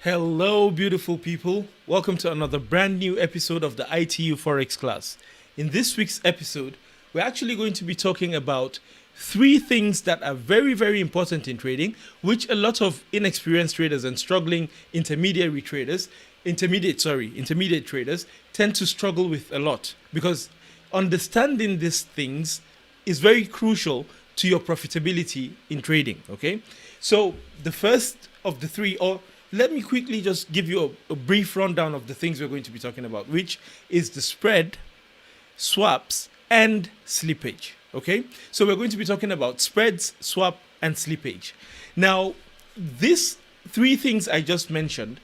Hello, beautiful people. Welcome to another brand new episode of the ITU Forex class. In this week's episode, we're actually going to be talking about three things that are very, very important in trading, which a lot of inexperienced traders and struggling intermediate traders tend to struggle with a lot, because understanding these things is very crucial to your profitability in trading. Okay, so the first of the three, or let me quickly just give you a brief rundown of the things we're going to be talking about, which is the spread, swaps, and slippage. Okay, so we're going to be talking about spreads, swap, and slippage. Now, these three things I just mentioned,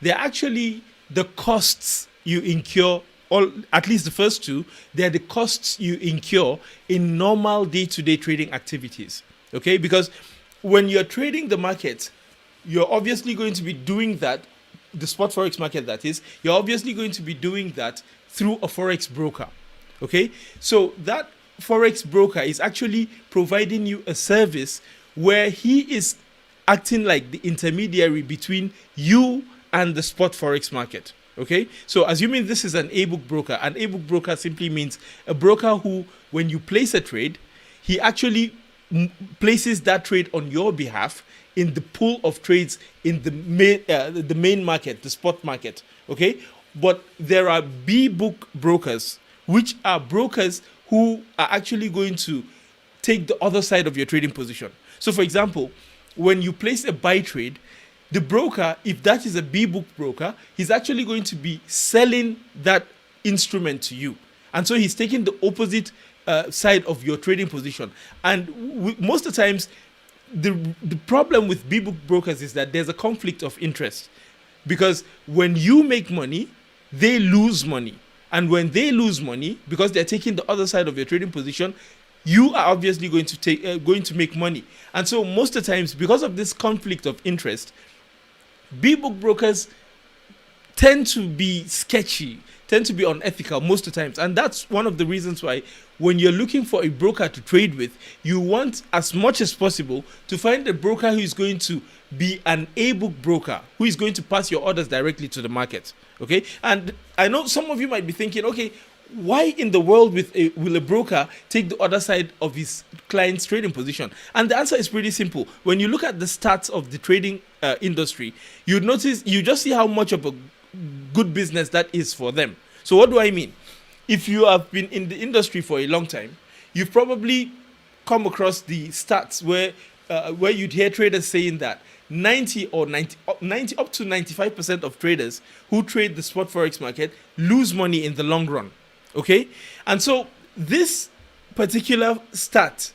they're actually the costs you incur, or at least the first two, they're the costs you incur in normal day-to-day trading activities. Okay, because when you're trading the market, you're obviously going to be doing that, the spot forex market that is, you're obviously going to be doing that through a forex broker. Okay, so that forex broker is actually providing you a service where he is acting like the intermediary between you and the spot forex market. Okay, so assuming this is an A-book broker, an A-book broker simply means a broker who, when you place a trade, he actually places that trade on your behalf in the pool of trades in the main market, the spot market. Okay, but there are B-book brokers, which are brokers who are actually going to take the other side of your trading position. So, for example, when you place a buy trade, the broker, if that is a B-book broker, he's actually going to be selling that instrument to you. And so he's taking the opposite side of your trading position. And most of the times, the problem with B-book brokers is that there's a conflict of interest. Because when you make money, they lose money. And when they lose money, because they're taking the other side of your trading position, you are obviously going to make money. And so most of the times, because of this conflict of interest, B-book brokers tend to be sketchy, tend to be unethical most of the times. And that's one of the reasons why when you're looking for a broker to trade with, you want as much as possible to find a broker who is going to be an A-book broker, who is going to pass your orders directly to the market. Okay, and I know some of you might be thinking, okay, why in the world will a broker take the other side of his client's trading position? And the answer is pretty simple. When you look at the stats of the trading industry, you just see how much of a good business that is for them. So what do I mean? If you have been in the industry for a long time, you've probably come across the stats where you'd hear traders saying that 90 up to 95% of traders who trade the spot forex market lose money in the long run. Okay, and so this particular stat,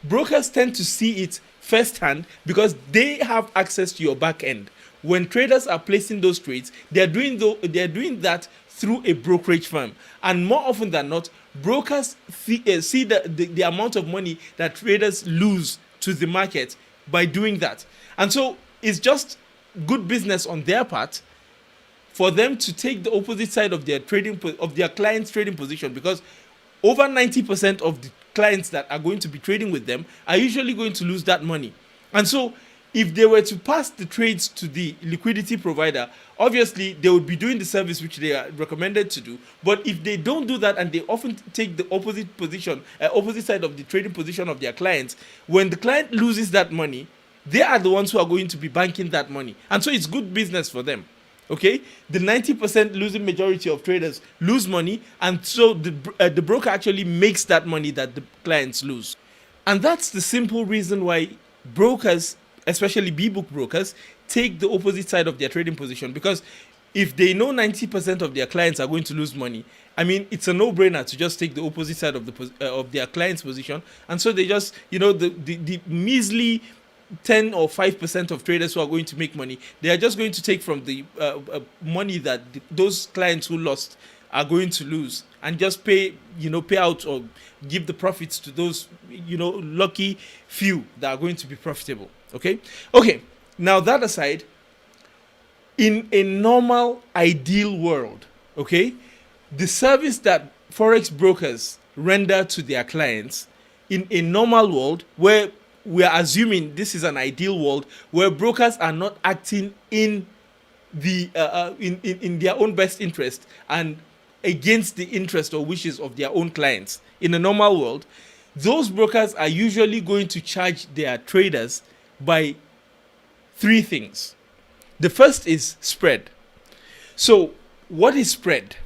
brokers tend to see it firsthand because they have access to your back end. When traders are placing those trades, they're doing that through a brokerage firm, and more often than not, brokers see the amount of money that traders lose to the market by doing that. And so it's just good business on their part for them to take the opposite side of their client's trading position, because over 90% of the clients that are going to be trading with them are usually going to lose that money. And so if they were to pass the trades to the liquidity provider, obviously they would be doing the service which they are recommended to do. But if they don't do that and they often take the opposite side of the trading position of their clients, when the client loses that money, they are the ones who are going to be banking that money. And so it's good business for them. Okay, the 90% losing majority of traders lose money, and so the broker actually makes that money that the clients lose. And that's the simple reason why brokers, especially B-book brokers, take the opposite side of their trading position, because if they know 90% of their clients are going to lose money, I mean, it's a no-brainer to just take the opposite side of their client's position. And so they just, the measly 10 or 5% of traders who are going to make money, they are just going to take from the money that those clients who lost are going to lose, and just pay out or give the profits to those lucky few that are going to be profitable. Okay, now that aside, in a normal ideal world, okay, the service that forex brokers render to their clients in a normal world, where we are assuming this is an ideal world where brokers are not acting in in their own best interest and against the interest or wishes of their own clients. In a normal world, those brokers are usually going to charge their traders by three things. The first is spread. So, what is spread?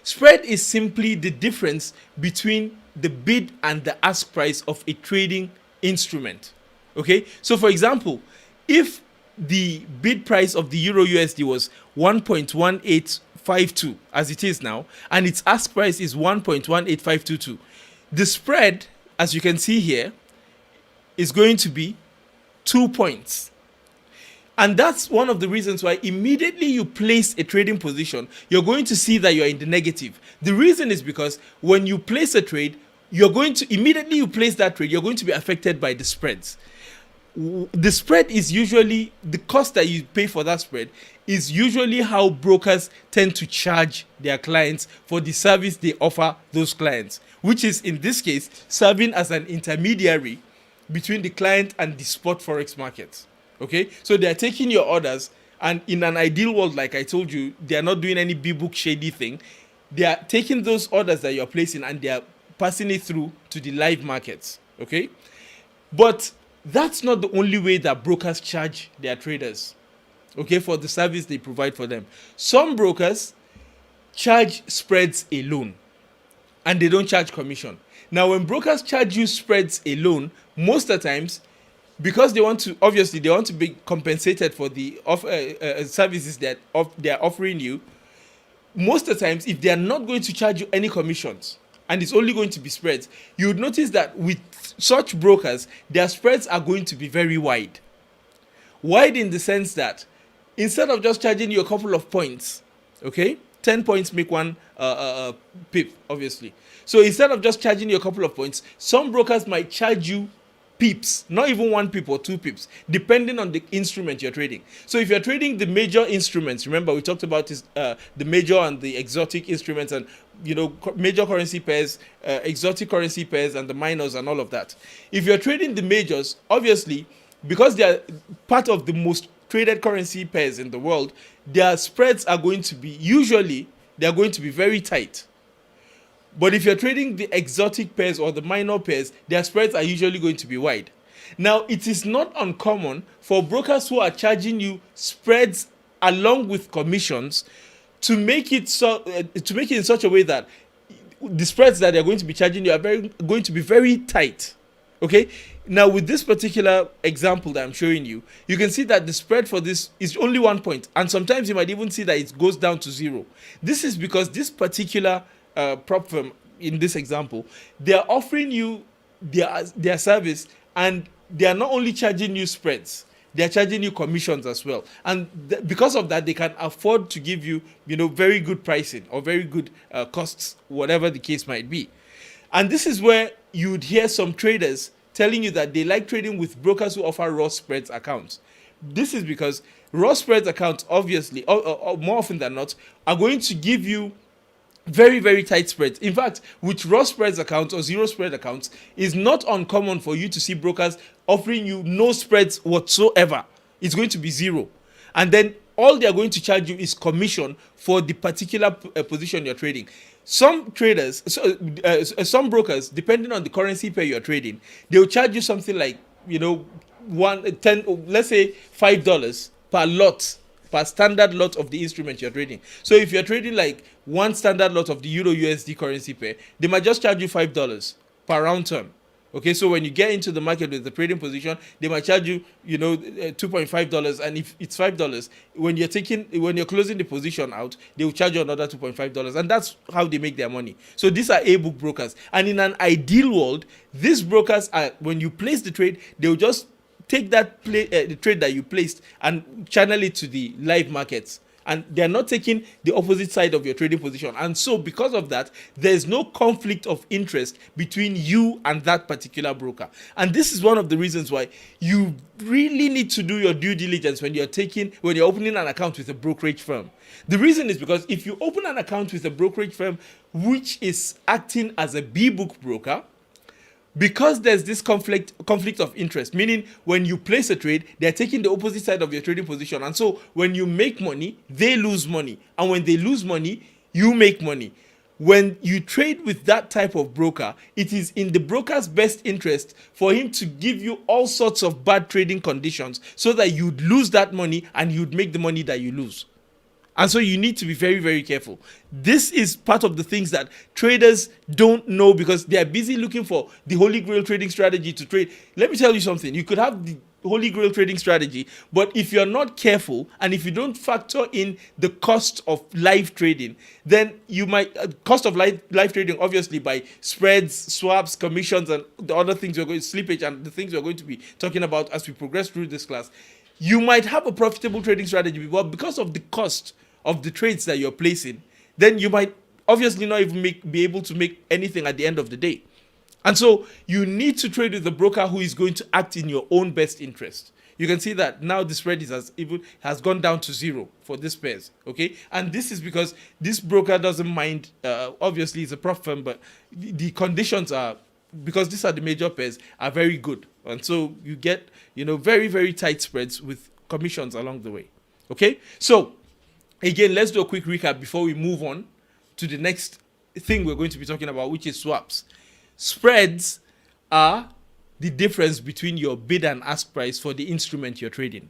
Spread is simply the difference between the bid and the ask price of a trading instrument. Okay? So, for example, if the bid price of the Euro USD was 1.1852 as it is now, and its ask price is 1.18522, the spread, as you can see here, is going to be 2 points. And that's one of the reasons why immediately you place a trading position, you're going to see that you're in the negative. The reason is because when you place a trade, you're going to be affected by the spreads. The spread is usually, the cost that you pay for that spread is usually how brokers tend to charge their clients for the service they offer those clients, which is in this case serving as an intermediary between the client and the spot forex market. Okay, so they are taking your orders, and in an ideal world, like I told you, they are not doing any B-book shady thing. They are taking those orders that you're placing and they are passing it through to the live markets. Okay, but that's not the only way that brokers charge their traders, okay, for the service they provide for them. Some brokers charge spreads alone and they don't charge commission. Now, when brokers charge you spreads alone, most of the times, because they want to be compensated for the services that they are offering you, most of the times, if they are not going to charge you any commissions and it's only going to be spreads, you would notice that with such brokers, their spreads are going to be very wide. Wide in the sense that instead of just charging you a couple of points, okay, 10 points make one pip, obviously. So instead of just charging you a couple of points, some brokers might charge you pips, not even 1 pip or 2 pips, depending on the instrument you're trading. So if you're trading the major instruments, remember we talked about the major and the exotic instruments, and major currency pairs, exotic currency pairs, and the minors and all of that. If you're trading the majors, obviously, because they are part of the most traded currency pairs in the world, their spreads are going to be very tight. But if you're trading the exotic pairs or the minor pairs, their spreads are usually going to be wide. Now, it is not uncommon for brokers who are charging you spreads along with commissions to make it in such a way that the spreads that they're going to be charging you are going to be very tight. Okay? Now, with this particular example that I'm showing you, you can see that the spread for this is only 1 point, and sometimes you might even see that it goes down to 0. This is because this particular prop firm in this example, they are offering you their service, and they are not only charging you spreads, they are charging you commissions as well. And because of that, they can afford to give you, very good pricing or very good costs, whatever the case might be. And this is where you'd hear some traders telling you that they like trading with brokers who offer raw spreads accounts. This is because raw spreads accounts, obviously, or more often than not, are going to give you very, very tight spreads. In fact, with raw spreads accounts or zero spread accounts, it's not uncommon for you to see brokers offering you no spreads whatsoever. It's going to be 0. And then all they are going to charge you is commission for the particular position you're trading. Some traders, some brokers, depending on the currency pair you're trading, they'll charge you something like, let's say $5 per lot, per standard lot of the instrument you're trading. So if you're trading like one standard lot of the Euro USD currency pair, they might just charge you $5 per round term. Okay, so when you get into the market with the trading position, they might charge you, $2.5, and if it's $5, when you're closing the position out, they will charge you another $2.5, and that's how they make their money. So these are A-book brokers, and in an ideal world, these brokers are, when you place the trade, they will just take that the trade that you placed and channel it to the live markets. And they're not taking the opposite side of your trading position. And so because of that, there's no conflict of interest between you and that particular broker. And this is one of the reasons why you really need to do your due diligence when you're opening an account with a brokerage firm. The reason is because if you open an account with a brokerage firm which is acting as a B-book broker, because there's this conflict of interest, meaning when you place a trade, they're taking the opposite side of your trading position, and so when you make money, they lose money, and when they lose money, you make money. When you trade with that type of broker, it is in the broker's best interest for him to give you all sorts of bad trading conditions so that you'd lose that money and you'd make the money that you lose. And so you need to be very, very careful. This is part of the things that traders don't know because they are busy looking for the holy grail trading strategy to trade. Let me tell you something. You could have the holy grail trading strategy, but if you're not careful and if you don't factor in the cost of live trading, then you might cost of live trading, obviously, by spreads, swaps, commissions, and the other things we're going to slippage and the things we're going to be talking about as we progress through this class. You might have a profitable trading strategy, but because of the cost of the trades that you're placing, then you might obviously not even be able to make anything at the end of the day. And so you need to trade with a broker who is going to act in your own best interest. You can see that now the spread has gone down to 0 for this pairs, okay? And this is because this broker doesn't mind, obviously it's a prop firm, but the conditions are, because these are the major pairs, are very good. And so you get, very, very tight spreads with commissions along the way, okay? So again, let's do a quick recap before we move on to the next thing we're going to be talking about, which is swaps. Spreads are the difference between your bid and ask price for the instrument you're trading.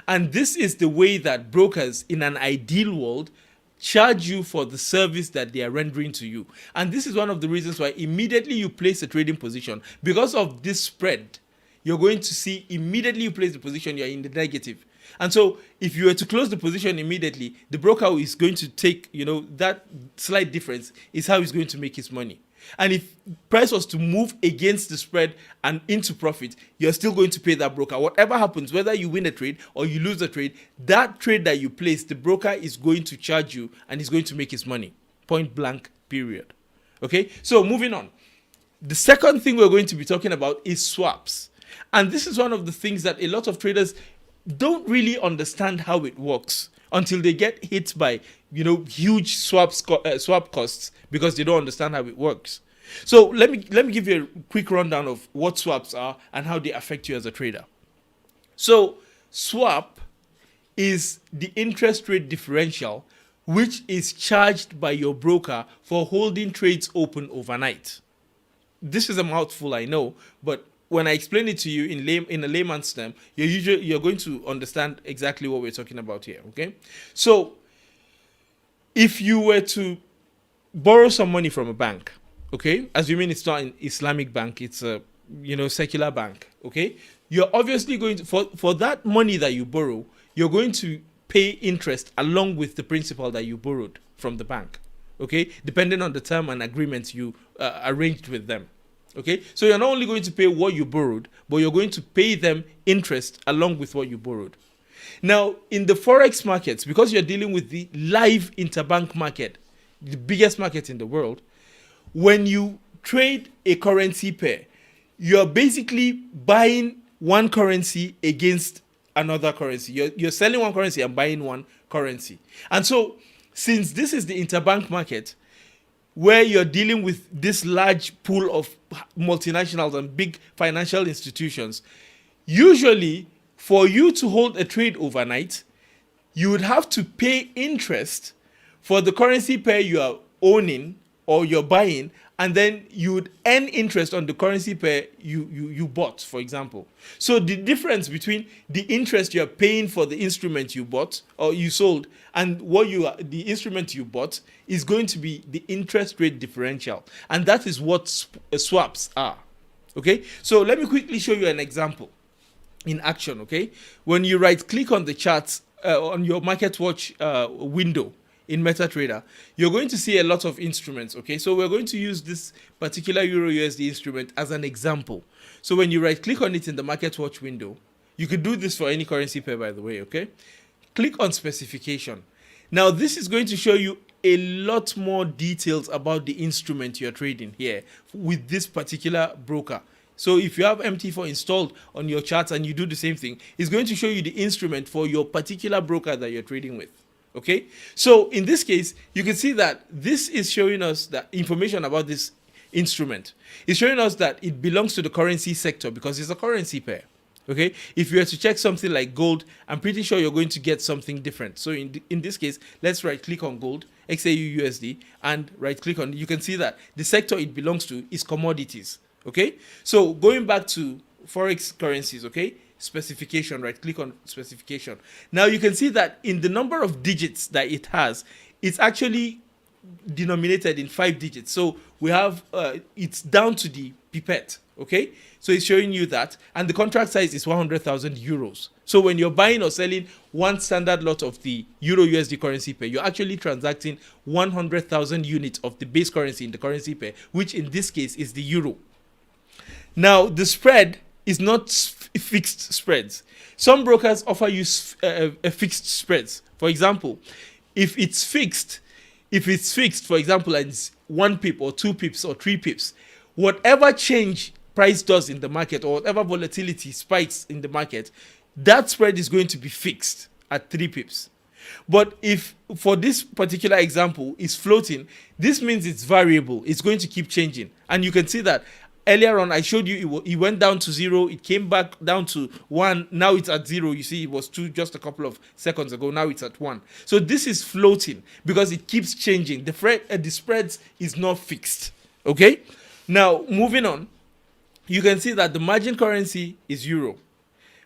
And this is the way that brokers in an ideal world charge you for the service that they are rendering to you. And this is one of the reasons why immediately you place a trading position, because of this spread, you're going to see immediately you place the position, you're in the negative. And so if you were to close the position immediately, the broker is going to take, that slight difference is how he's going to make his money. And if price was to move against the spread and into profit, you're still going to pay that broker. Whatever happens, whether you win a trade or you lose a trade, that trade that you place, the broker is going to charge you and he's going to make his money. Point blank, period. Okay, so moving on. The second thing we're going to be talking about is swaps. And this is one of the things that a lot of traders don't really understand how it works until they get hit by huge swap costs because they don't understand how it works. So let me give you a quick rundown of what swaps are and how they affect you as a trader. So swap is the interest rate differential which is charged by your broker for holding trades open overnight. This is a mouthful, I know, but when I explain it to you in a layman's term, you're going to understand exactly what we're talking about here, okay? So if you were to borrow some money from a bank, okay, assuming it's not an Islamic bank, it's a secular bank, okay, you're obviously going to, for that money that you borrow, you're going to pay interest along with the principal that you borrowed from the bank, okay, depending on the term and agreements you arranged with them. Okay, so you're not only going to pay what you borrowed, but you're going to pay them interest along with what you borrowed. Now, in the Forex markets, because you're dealing with the live interbank market, the biggest market in the world, when you trade a currency pair, you're basically buying one currency against another currency. You're selling one currency and buying one currency. And so, since this is the interbank market, where you're dealing with this large pool of multinationals and big financial institutions, usually for you to hold a trade overnight, you would have to pay interest for the currency pair you are owning or you're buying, and then you would earn interest on the currency pair you bought, for example. So the difference between the interest you're paying for the instrument you bought or you sold and the instrument you bought is going to be the interest rate differential. And that is what swaps are. Okay? So let me quickly show you an example in action, okay? When you right-click on the charts on your MarketWatch window, in MetaTrader, you're going to see a lot of instruments, okay? So we're going to use this particular Euro USD instrument as an example. So when you right-click on it in the MarketWatch window, you could do this for any currency pair, by the way, okay? Click on specification. Now, this is going to show you a lot more details about the instrument you're trading here with this particular broker. So if you have MT4 installed on your charts and you do the same thing, it's going to show you the instrument for your particular broker that you're trading with. Okay, so in this case, you can see that this is showing us the information about this instrument. It's showing us that it belongs to the currency sector because it's a currency pair. Okay, if you were to check something like gold, I'm pretty sure you're going to get something different. So in this case, let's right click on gold, XAU USD, and right click on it. You can see that the sector it belongs to is commodities. Okay, so going back to Forex currencies, okay, specification, right click on specification. Now you can see that in the number of digits that it has, it's actually denominated in 5 digits. So we have it's down to the pipette. Okay, so it's showing you that, and the contract size is 100,000 euros. So when you're buying or selling one standard lot of the Euro USD currency pair, you're actually transacting 100,000 units of the base currency in the currency pair, which in this case is the euro. Now the spread is not fixed spreads. Some brokers offer you a fixed spreads. For example, if it's fixed, for example, and it's 1 pip or 2 pips or 3 pips, whatever change price does in the market or whatever volatility spikes in the market, that spread is going to be fixed at 3 pips. But if for this particular example is floating, this means it's variable. It's going to keep changing. And you can see that earlier on I showed you it went down to 0, it came back down to 1, now it's at 0. You see it was 2 just a couple of seconds ago, now it's at 1. So this is floating because it keeps changing. The spreads is not fixed. Okay? Now moving on, you can see that the margin currency is euro.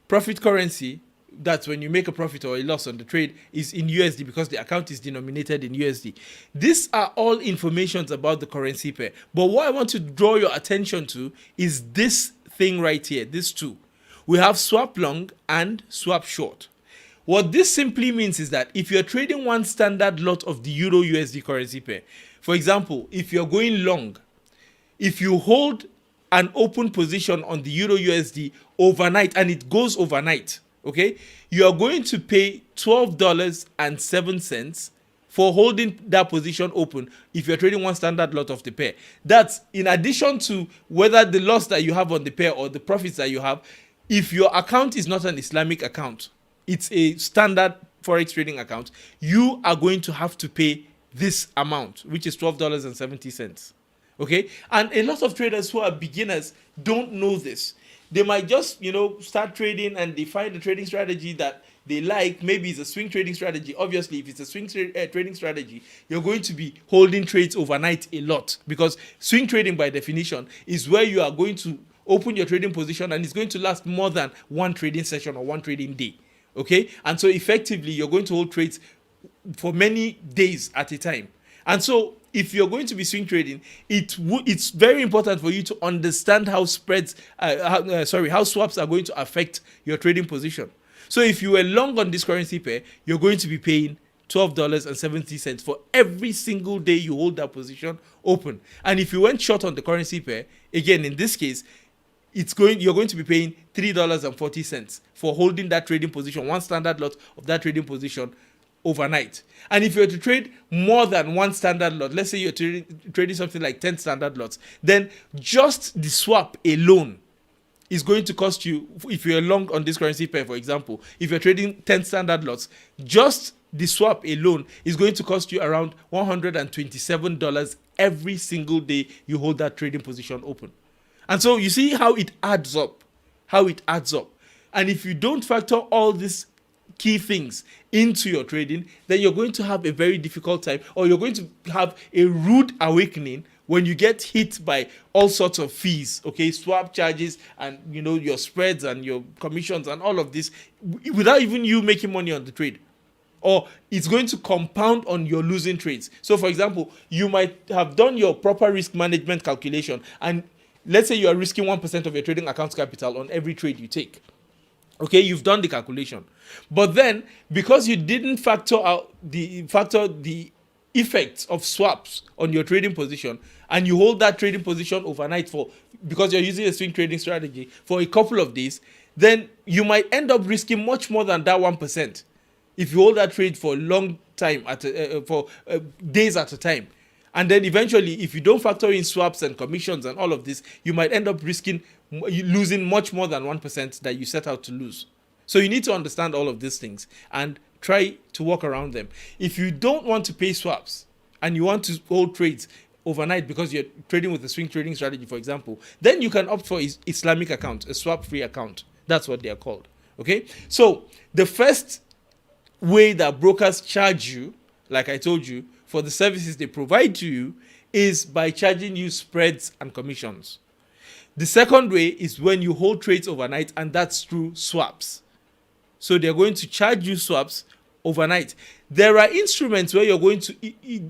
Profit currency, that's when you make a profit or a loss on the trade, is in USD because the account is denominated in USD. These are all informations about the currency pair. But what I want to draw your attention to is this thing right here, these two. We have swap long and swap short. What this simply means is that if you're trading one standard lot of the Euro USD currency pair, for example, if you're going long, if you hold an open position on the Euro USD overnight and it goes overnight, okay, you are going to pay $12.07 for holding that position open if you're trading one standard lot of the pair. That's in addition to whether the loss that you have on the pair or the profits that you have. If your account is not an Islamic account, it's a standard Forex trading account, you are going to have to pay this amount, which is $12.70. Okay, and a lot of traders who are beginners don't know this. They might just, start trading and they find a trading strategy that they like. Maybe it's a swing trading strategy. Obviously, if it's a swing trading strategy, you're going to be holding trades overnight a lot, because swing trading by definition is where you are going to open your trading position and it's going to last more than one trading session or one trading day. Okay, and so effectively you're going to hold trades for many days at a time. And so if you're going to be swing trading, it's very important for you to understand how spreads, how swaps are going to affect your trading position. So if you were long on this currency pair, you're going to be paying $12.70 for every single day you hold that position open. And if you went short on the currency pair, again in this case, you're going to be paying $3.40 for holding that trading position, one standard lot of that trading position overnight. And if you're to trade more than one standard lot, let's say you're trading something like 10 standard lots, then just the swap alone is going to cost you, if you're long on this currency pair, for example, if you're trading 10 standard lots, just the swap alone is going to cost you around $127 every single day you hold that trading position open. And so you see how it adds up, And if you don't factor all these key things into your trading, then you're going to have a very difficult time, or you're going to have a rude awakening when you get hit by all sorts of fees, okay, swap charges and your spreads and your commissions and all of this, without even you making money on the trade. Or it's going to compound on your losing trades. So for example, you might have done your proper risk management calculation, and let's say you are risking 1% of your trading account capital on every trade you take. Okay, you've done the calculation. But then, because you didn't factor the effects of swaps on your trading position, and you hold that trading position overnight because you're using a swing trading strategy for a couple of days, then you might end up risking much more than that 1% if you hold that trade for a long time, for days at a time. And then eventually, if you don't factor in swaps and commissions and all of this, you might end up losing much more than 1% that you set out to lose. So you need to understand all of these things and try to work around them. If you don't want to pay swaps and you want to hold trades overnight because you're trading with a swing trading strategy, for example, then you can opt for Islamic account, a swap-free account. That's what they are called. Okay? So the first way that brokers charge you, like I told you, for the services they provide to you is by charging you spreads and commissions. The second way is when you hold trades overnight, and that's through swaps. So they're going to charge you swaps overnight. There are instruments where you're going to,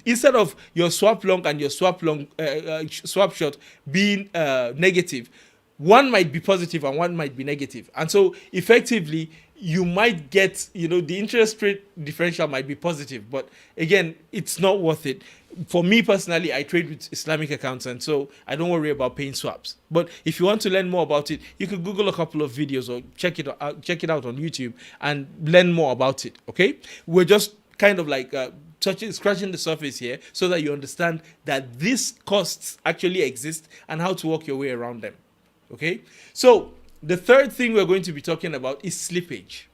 instead of your swap long and your swap short being negative, one might be positive and one might be negative. And so effectively, you might get, the interest rate differential might be positive, but again, it's not worth it. For me personally, I trade with Islamic accounts, and so I don't worry about paying swaps. But if you want to learn more about it, you can Google a couple of videos or check it out on YouTube and learn more about it. Okay, we're just kind of like scratching the surface here so that you understand that these costs actually exist and how to work your way around them. Okay, so the third thing we're going to be talking about is slippage.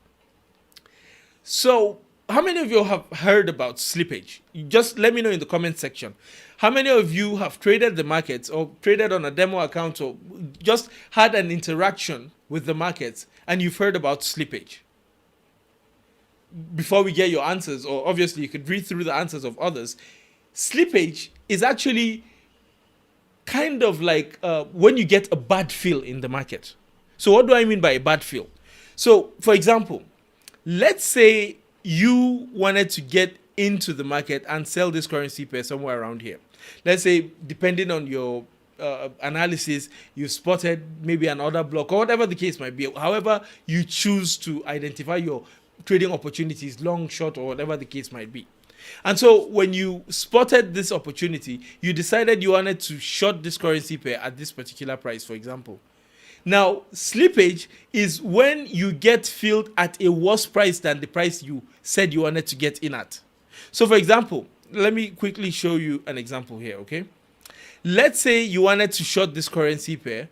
So how many of you have heard about slippage? Just let me know in the comment section. How many of you have traded the markets or traded on a demo account or just had an interaction with the markets and you've heard about slippage? Before we get your answers, or obviously you could read through the answers of others, slippage is actually kind of like when you get a bad feel in the market. So what do I mean by a bad feel? So for example, let's say you wanted to get into the market and sell this currency pair somewhere around here. Let's say, depending on your analysis, you spotted maybe an order block or whatever the case might be. However, you choose to identify your trading opportunities, long, short, or whatever the case might be. And so when you spotted this opportunity, you decided you wanted to short this currency pair at this particular price, for example. Now, slippage is when you get filled at a worse price than the price you said you wanted to get in at. So, for example, let me quickly show you an example here, okay? Let's say you wanted to short this currency pair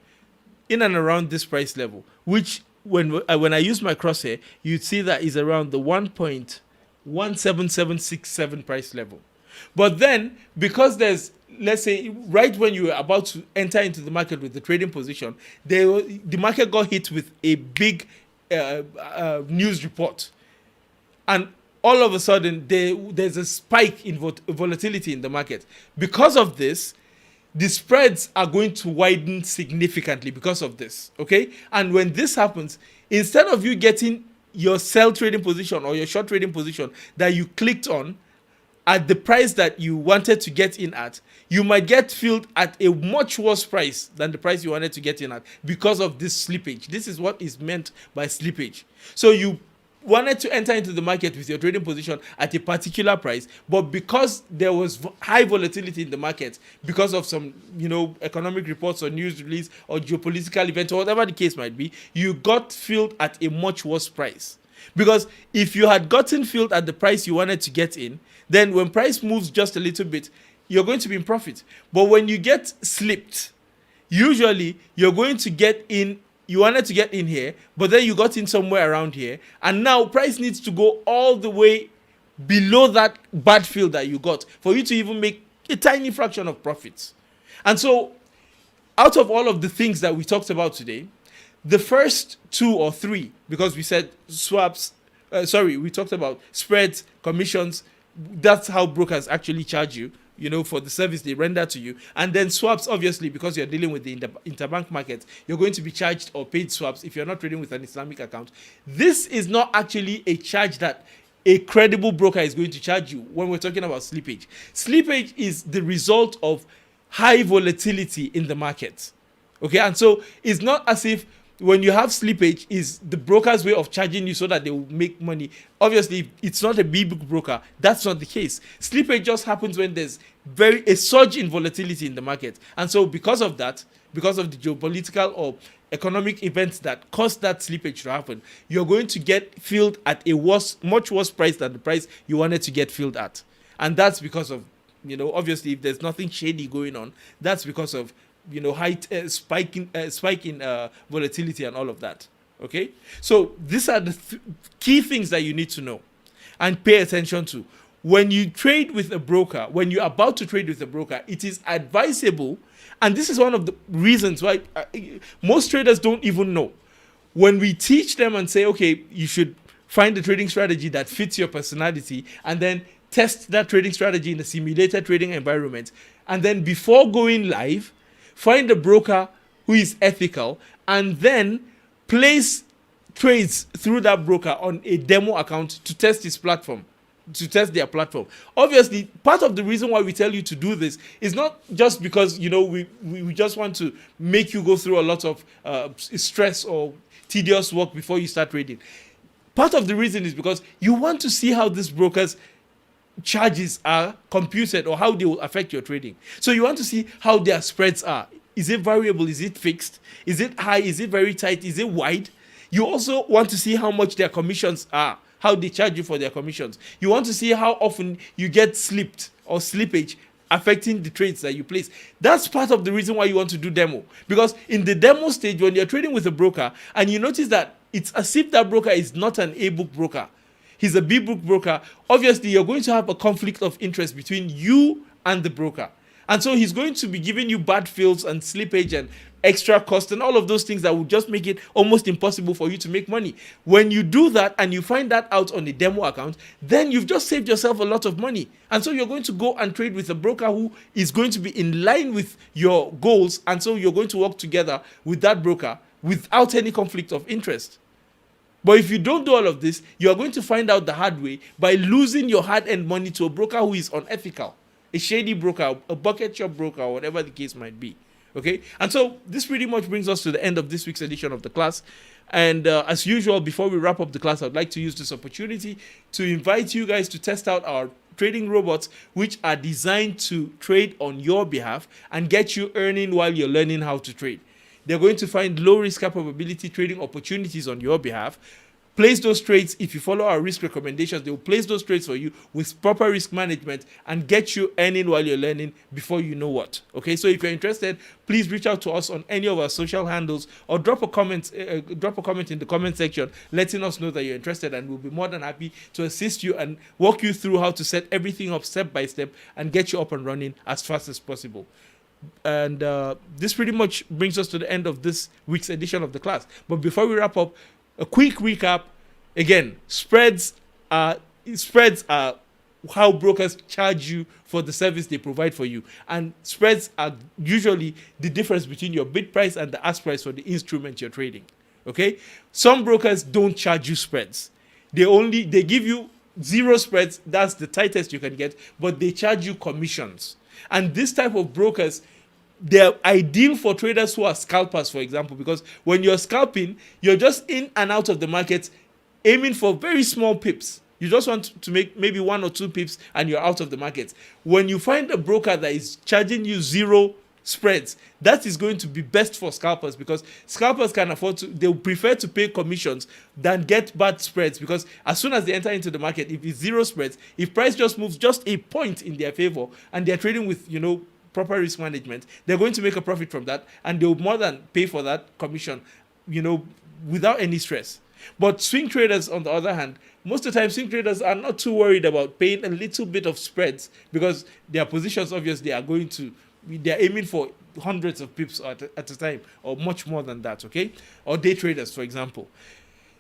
in and around this price level, which when I use my crosshair, you'd see that is around the 1.17767 price level. But then, because there's, let's say, right when you were about to enter into the market with the trading position, the market got hit with a big news report. And all of a sudden, there's a spike in volatility in the market. Because of this, the spreads are going to widen significantly because of this, okay? And when this happens, instead of you getting your sell trading position or your short trading position that you clicked on at the price that you wanted to get in at, you might get filled at a much worse price than the price you wanted to get in at because of this slippage. This is what is meant by slippage. So you wanted to enter into the market with your trading position at a particular price, but because there was high volatility in the market because of some, economic reports or news release or geopolitical event or whatever the case might be, you got filled at a much worse price. Because if you had gotten filled at the price you wanted to get in, then when price moves just a little bit, you're going to be in profit. But when you get slipped, usually you're going to get in. You wanted to get in here, but then you got in somewhere around here, and now price needs to go all the way below that bad fill that you got for you to even make a tiny fraction of profits. And so, out of all of the things that we talked about today, the first two or three, because we said swaps, we talked about spreads, commissions, that's how brokers actually charge you, for the service they render to you. And then swaps, obviously, because you're dealing with the interbank market, you're going to be charged or paid swaps if you're not trading with an Islamic account. This is not actually a charge that a credible broker is going to charge you when we're talking about slippage. Slippage is the result of high volatility in the market. Okay, and so it's not as if when you have slippage is the broker's way of charging you so that they will make money. Obviously, it's not a big broker. That's not the case. Slippage just happens when there's a surge in volatility in the market. And so because of that, because of the geopolitical or economic events that cause that slippage to happen, you're going to get filled at a much worse price than the price you wanted to get filled at. And that's because of, obviously, if there's nothing shady going on, that's because of high spike in volatility and all of that. Okay, so these are the key things that you need to know and pay attention to when you trade with a broker, when you're about to trade with a broker, it is advisable, and this is one of the reasons why most traders don't even know. When we teach them and say, okay, you should find a trading strategy that fits your personality, and then test that trading strategy in a simulated trading environment, and then before going live, find a broker who is ethical, and then place trades through that broker on a demo account to test his platform, to test their platform. Obviously, part of the reason why we tell you to do this is not just because, we just want to make you go through a lot of stress or tedious work before you start trading. Part of the reason is because you want to see how this broker's charges are computed or how they will affect your trading. So you want to see how their spreads are. Is it variable? Is it fixed? Is it high? Is it very tight? Is it wide? You also want to see how much their commissions are, how they charge you for their commissions. You want to see how often you get slipped or slippage affecting the trades that you place. That's part of the reason why you want to do demo. Because in the demo stage, when you're trading with a broker and you notice that it's as if that broker is not an A-book broker, he's a B-book broker, obviously you're going to have a conflict of interest between you and the broker. And so he's going to be giving you bad fills and slippage and extra cost and all of those things that will just make it almost impossible for you to make money. When you do that and you find that out on a demo account, then you've just saved yourself a lot of money. And so you're going to go and trade with a broker who is going to be in line with your goals. And so you're going to work together with that broker without any conflict of interest. But if you don't do all of this, you are going to find out the hard way by losing your hard-earned money to a broker who is unethical, a shady broker, a bucket shop broker, or whatever the case might be. Okay, and so this pretty much brings us to the end of this week's edition of the class. And as usual, before we wrap up the class, I'd like to use this opportunity to invite you guys to test out our trading robots, which are designed to trade on your behalf and get you earning while you're learning how to trade. They're going to find low risk probability trading opportunities on your behalf. Place those trades. If you follow our risk recommendations, they will place those trades for you with proper risk management and get you earning while you're learning before you know what. Okay, so if you're interested, please reach out to us on any of our social handles or drop a comment in the comment section letting us know that you're interested, and we'll be more than happy to assist you and walk you through how to set everything up step by step and get you up and running as fast as possible. And this pretty much brings us to the end of this week's edition of the class. But before we wrap up, a quick recap. Again, spreads are how brokers charge you for the service they provide for you. And spreads are usually the difference between your bid price and the ask price for the instrument you're trading. Okay? Some brokers don't charge you spreads. They give you zero spreads. That's the tightest you can get, but they charge you commissions. And this type of brokers, they're ideal for traders who are scalpers, for example, because when you're scalping, you're just in and out of the market aiming for very small pips. You just want to make maybe 1 or 2 pips and you're out of the market. When you find a broker that is charging you zero spreads, that is going to be best for scalpers, because scalpers can afford to, they'll prefer to pay commissions than get bad spreads, because as soon as they enter into the market, if it's zero spreads, if price just moves just a point in their favor and they're trading with, proper risk management, they're going to make a profit from that, and they'll more than pay for that commission, without any stress. But swing traders, on the other hand, most of the time swing traders are not too worried about paying a little bit of spreads, because their positions obviously they're aiming for hundreds of pips at a time, or much more than that, okay? Or day traders, for example.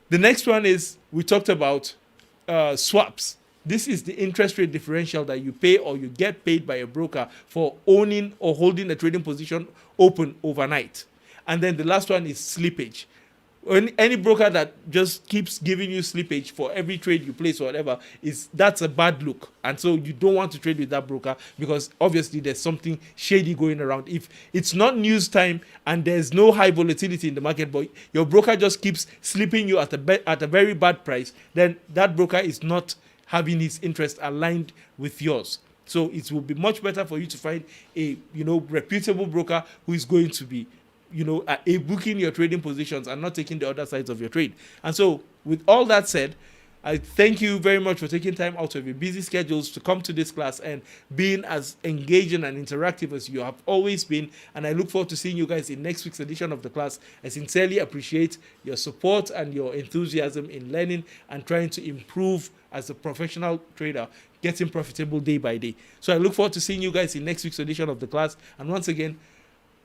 The next one is, we talked about swaps. This is the interest rate differential that you pay or you get paid by a broker for owning or holding a trading position open overnight. And then the last one is slippage. Any broker that just keeps giving you slippage for every trade you place or whatever, that's a bad look. And so you don't want to trade with that broker, because obviously there's something shady going around. If it's not news time and there's no high volatility in the market, but your broker just keeps slipping you at a very bad price, then that broker is not having his interest aligned with yours. So it will be much better for you to find a reputable broker who is going to be booking your trading positions and not taking the other sides of your trade. And so with all that said, I thank you very much for taking time out of your busy schedules to come to this class and being as engaging and interactive as you have always been. And I look forward to seeing you guys in next week's edition of the class. I sincerely appreciate your support and your enthusiasm in learning and trying to improve as a professional trader, getting profitable day by day. So I look forward to seeing you guys in next week's edition of the class. And once again,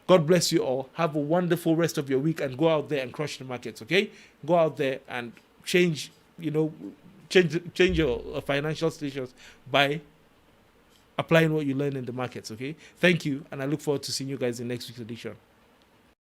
God bless you all. Have a wonderful rest of your week and go out there and crush the markets, okay? Go out there and change your financial stations by applying what you learn in the markets, okay? Thank you, and I look forward to seeing you guys in next week's edition.